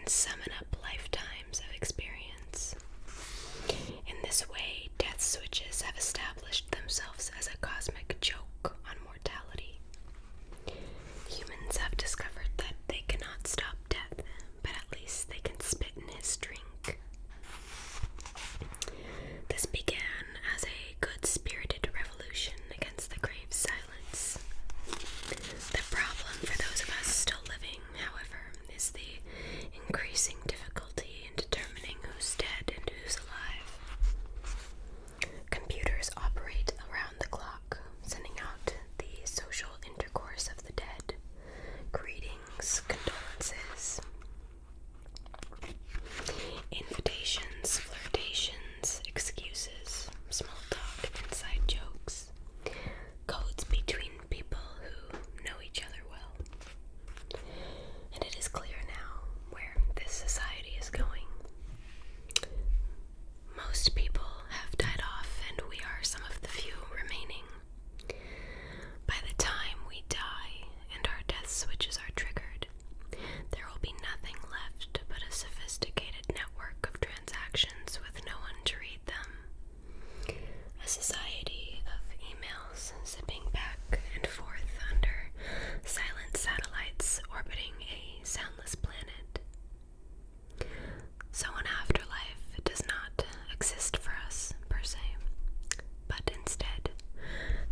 summon up lifetimes of experience. In this way, death switches have established themselves as a cosmic joke on mortality. Humans have discovered that they cannot stop death, but at least they can spit in his drink. This began as a good-spirited revolution against the grave silence. The problem for those of us still living, however, is the increasing difficulty in determining who's dead and who's alive. Computers operate around the clock, sending out the social intercourse of the dead. Greetings, condolences, invitations, flirtations, excuses, small talk, inside jokes, codes between people who know each other well. And it is clear now where this society is going. Most people have died off, and we are some of the few remaining. By the time we die and our death switches are triggered, there will be nothing left but a sophisticated network of transactions with no one to read them. A society of emails zipping back and forth under silent satellites orbiting a soundless planet. So an afterlife does not exist for us, per se, but instead,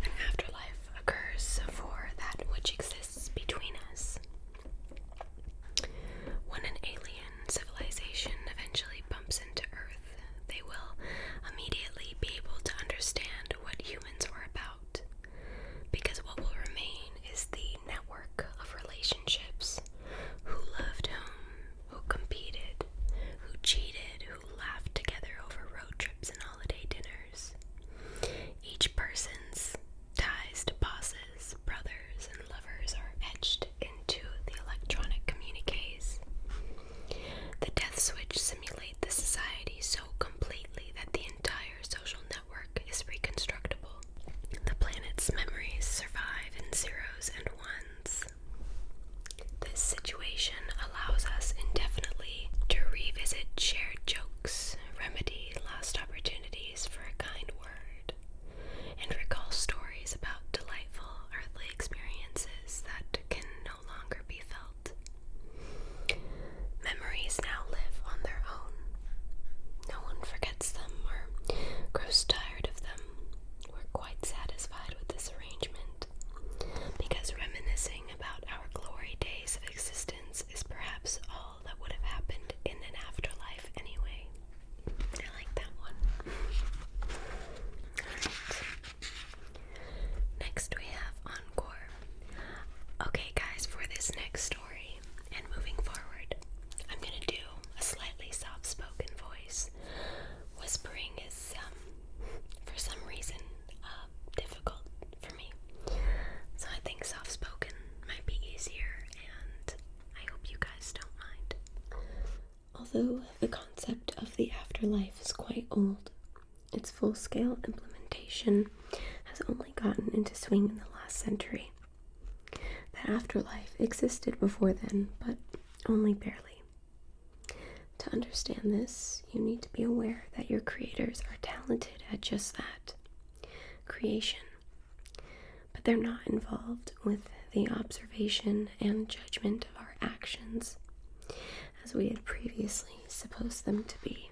an afterlife occurs for that which exists between us. When an alien civilization eventually bumps into Earth, they will immediately be able to understand what humans were about, because what will remain is the network of relationships. Who loved who competed, who cheated, who laughed together over road trips and holiday dinners. Each person's ties to bosses, brothers, and lovers are etched into the electronic communiques. The death switch simulates the society so completely that the entire social network is reconstructible. The planet's memories survive in zeros and ones. This situation allows us indefinitely to revisit shared jokes, remedy lost opportunities for a kind word, and recall stories about delightful earthly experiences that can no longer be felt. Memories now live on their own. No one forgets them or grows tired of them. We're quite satisfied with this arrangement, because reminiscing about our glory days of existence is perhaps all that would have happened in an afterlife anyway. I like that one. Alright. Next we have Encore. Okay guys, for this next story, and moving forward, I'm going to do a slightly soft-spoken voice. Whispering is, for some reason, difficult for me. So I think soft-spoken might be easier, and I hope you guys don't mind. Although the concept of the afterlife is quite old, its full-scale implementation has only gotten into swing in the last century. The afterlife existed before then, but only barely. To understand this, you need to be aware that your creators are talented at just that, creation. But they're not involved with the observation and judgment of our actions, as we had previously supposed them to be.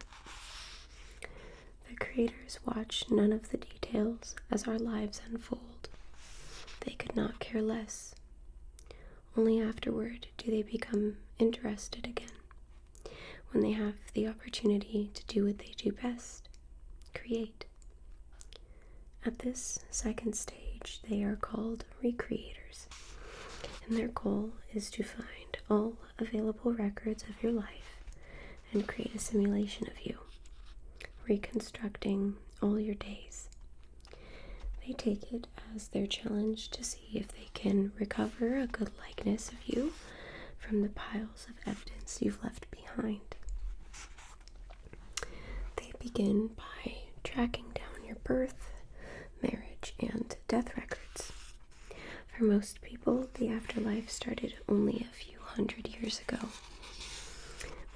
The creators watch none of the details as our lives unfold. They could not care less. Only afterward do they become interested again, when they have the opportunity to do what they do best, create. At this second stage, they are called recreators, and their goal is to find all available records of your life and create a simulation of you, reconstructing all your days. They take it as their challenge to see if they can recover a good likeness of you from the piles of evidence you've left behind. They begin by tracking down your birth, marriage, and death records. For most people, the afterlife started only a few hundred years ago,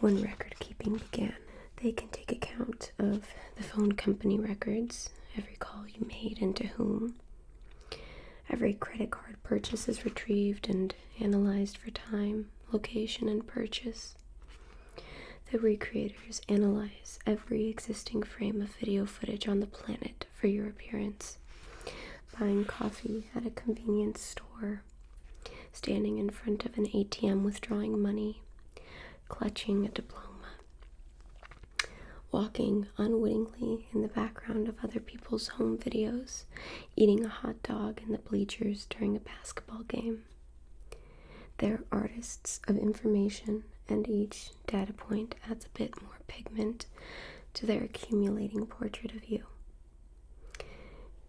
when record keeping began. They can take account of the phone company records, every call you made and to whom. Every credit card purchase is retrieved and analyzed for time, location, and purchase. The recreators analyze every existing frame of video footage on the planet for your appearance. Buying coffee at a convenience store, standing in front of an ATM withdrawing money, clutching a diploma, walking unwittingly in the background of other people's home videos, eating a hot dog in the bleachers during a basketball game. They're artists of information, and each data point adds a bit more pigment to their accumulating portrait of you.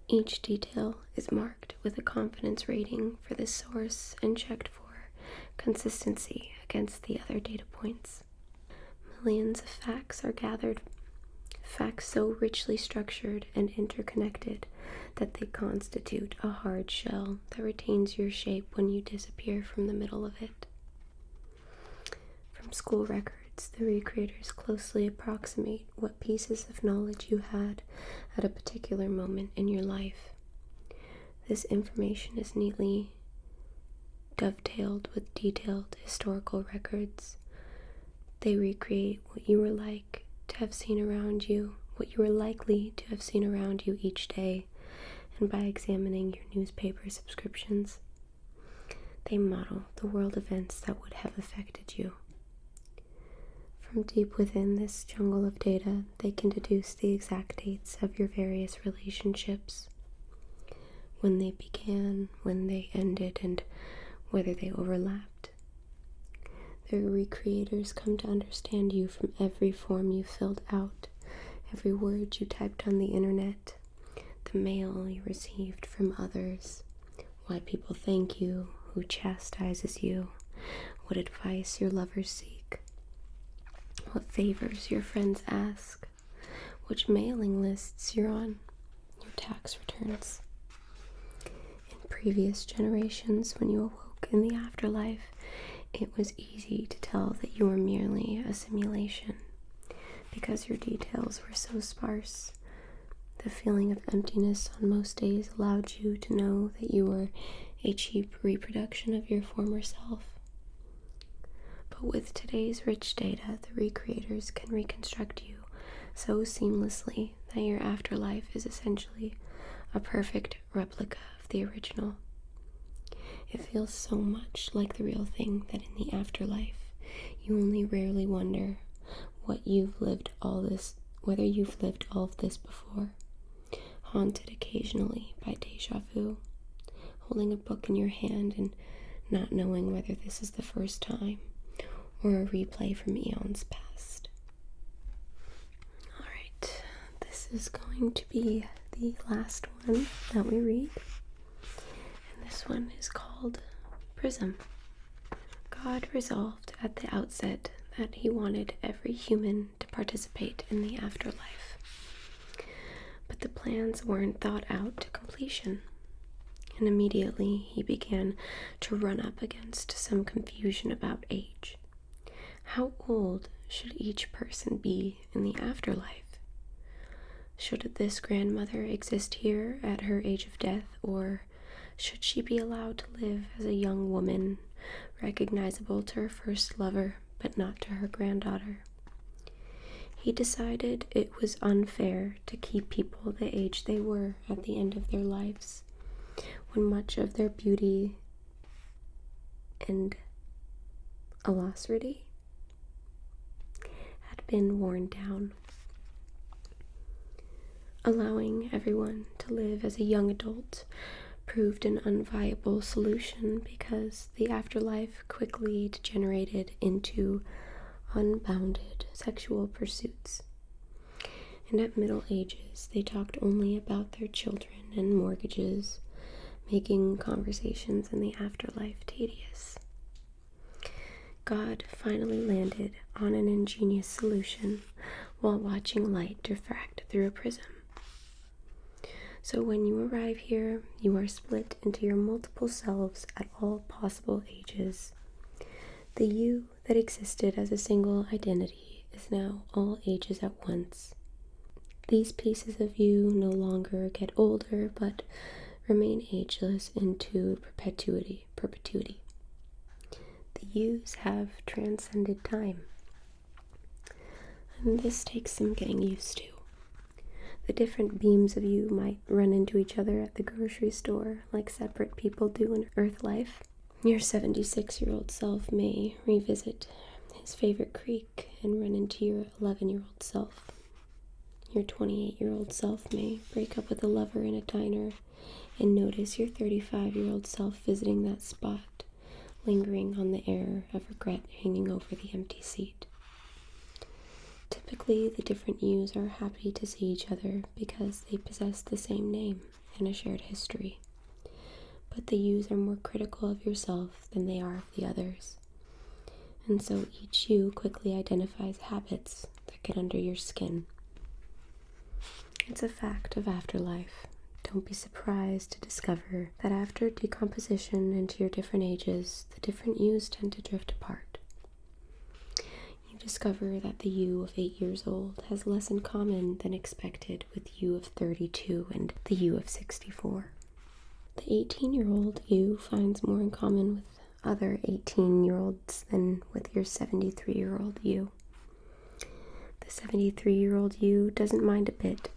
Each detail is marked with a confidence rating for the source and checked for consistency against the other data points. Millions of facts are gathered, facts so richly structured and interconnected that they constitute a hard shell that retains your shape when you disappear from the middle of it. From school records, the recreators closely approximate what pieces of knowledge you had at a particular moment in your life. This information is neatly dovetailed with detailed historical records. They recreate what you were like to have seen around you, what you were likely to have seen around you each day, and by examining your newspaper subscriptions, they model the world events that would have affected you. From deep within this jungle of data, they can deduce the exact dates of your various relationships, when they began, when they ended, and whether they overlapped. The recreators come to understand you from every form you filled out, every word you typed on the internet, the mail you received from others, why people thank you, who chastises you, what advice your lovers seek, what favors your friends ask, which mailing lists you're on, your tax returns. In previous generations, when you awoke in the afterlife, it was easy to tell that you were merely a simulation, because your details were so sparse. The feeling of emptiness on most days allowed you to know that you were a cheap reproduction of your former self. But with today's rich data, the recreators can reconstruct you so seamlessly that your afterlife is essentially a perfect replica of the original. It feels so much like the real thing that in the afterlife, you only rarely wonder whether you've lived all of this before, haunted occasionally by deja vu, holding a book in your hand and not knowing whether this is the first time or a replay from eons past. Alright, this is going to be the last one that we read. This one is called Prism. God resolved at the outset that he wanted every human to participate in the afterlife. But the plans weren't thought out to completion, and immediately he began to run up against some confusion about age. How old should each person be in the afterlife? Should this grandmother exist here at her age of death, or should she be allowed to live as a young woman, recognizable to her first lover, but not to her granddaughter? He decided it was unfair to keep people the age they were at the end of their lives, when much of their beauty and alacrity had been worn down. Allowing everyone to live as a young adult proved an unviable solution because the afterlife quickly degenerated into unbounded sexual pursuits. And at Middle Ages, they talked only about their children and mortgages, making conversations in the afterlife tedious. God finally landed on an ingenious solution while watching light diffract through a prism. So when you arrive here, you are split into your multiple selves at all possible ages. The you that existed as a single identity is now all ages at once. These pieces of you no longer get older, but remain ageless into perpetuity. The yous have transcended time, and this takes some getting used to. The different beams of you might run into each other at the grocery store like separate people do in Earth life. Your 76-year-old self may revisit his favorite creek and run into your 11-year-old self. Your 28-year-old self may break up with a lover in a diner and notice your 35-year-old self visiting that spot, lingering on the air of regret hanging over the empty seat. Typically, the different yous are happy to see each other because they possess the same name and a shared history. But the yous are more critical of yourself than they are of the others. And so each you quickly identifies habits that get under your skin. It's a fact of afterlife. Don't be surprised to discover that after decomposition into your different ages, the different yous tend to drift apart. You discover that the you of 8 years old has less in common than expected with you of 32 and the you of 64. The 18-year-old you finds more in common with other 18-year-olds than with your 73-year-old you. The 73-year-old you doesn't mind a bit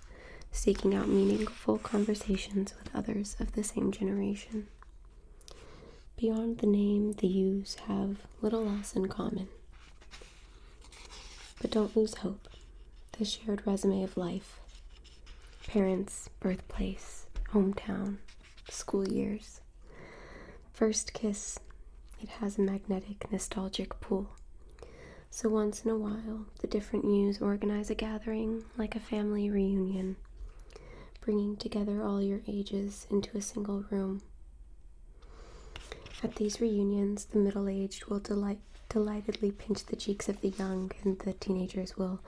seeking out meaningful conversations with others of the same generation. Beyond the name, the yous have little else in common. But don't lose hope. The shared resume of life, parents, birthplace, hometown, school years, first kiss, it has a magnetic, nostalgic pull. So once in a while, the different yous organize a gathering like a family reunion, bringing together all your ages into a single room. At these reunions, the middle-aged will delightedly pinch the cheeks of the young, and the teenagers will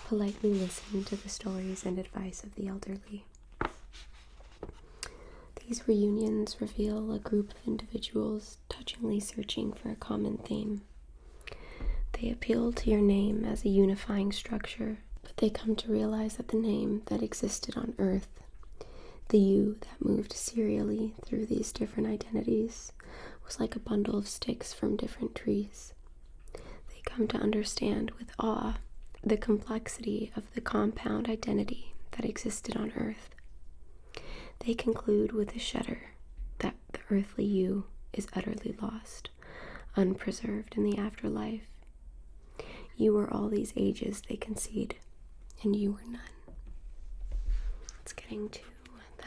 politely listen to the stories and advice of the elderly. These reunions reveal a group of individuals touchingly searching for a common theme. They appeal to your name as a unifying structure, but they come to realize that the name that existed on Earth, the you that moved serially through these different identities, was like a bundle of sticks from different trees. They come to understand with awe the complexity of the compound identity that existed on Earth. They conclude with a shudder that the earthly you is utterly lost, unpreserved in the afterlife. You were all these ages, they concede, and you were none. It's getting to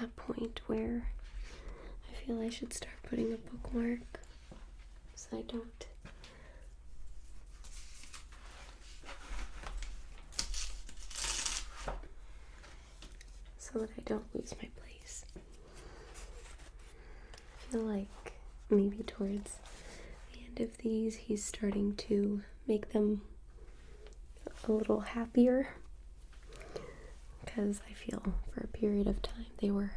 that point where I feel I should start putting a bookmark so I don't lose my place. I feel like maybe towards the end of these, he's starting to make them a little happier, because I feel for a period of time they were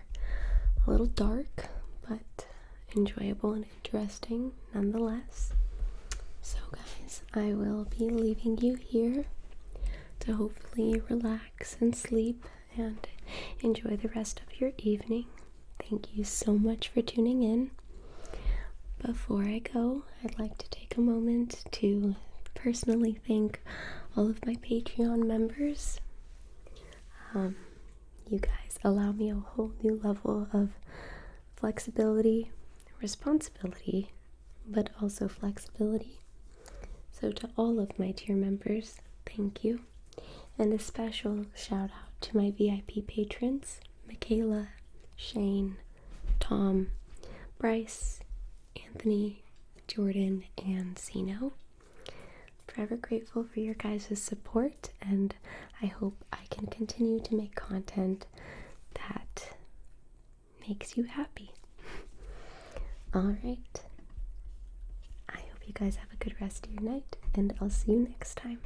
a little dark, but enjoyable and interesting nonetheless. So guys, I will be leaving you here to hopefully relax and sleep and enjoy the rest of your evening. Thank you so much for tuning in. Before I go, I'd like to take a moment to personally thank all of my Patreon members. You guys allow me a whole new level of flexibility, responsibility, but also flexibility. So to all of my tier members, thank you. And a special shout out to my VIP patrons, Michaela, Shane, Tom, Bryce, Anthony, Jordan, and Zeno. Forever grateful for your guys' support, and I hope I can continue to make content that makes you happy. Alright. I hope you guys have a good rest of your night, and I'll see you next time.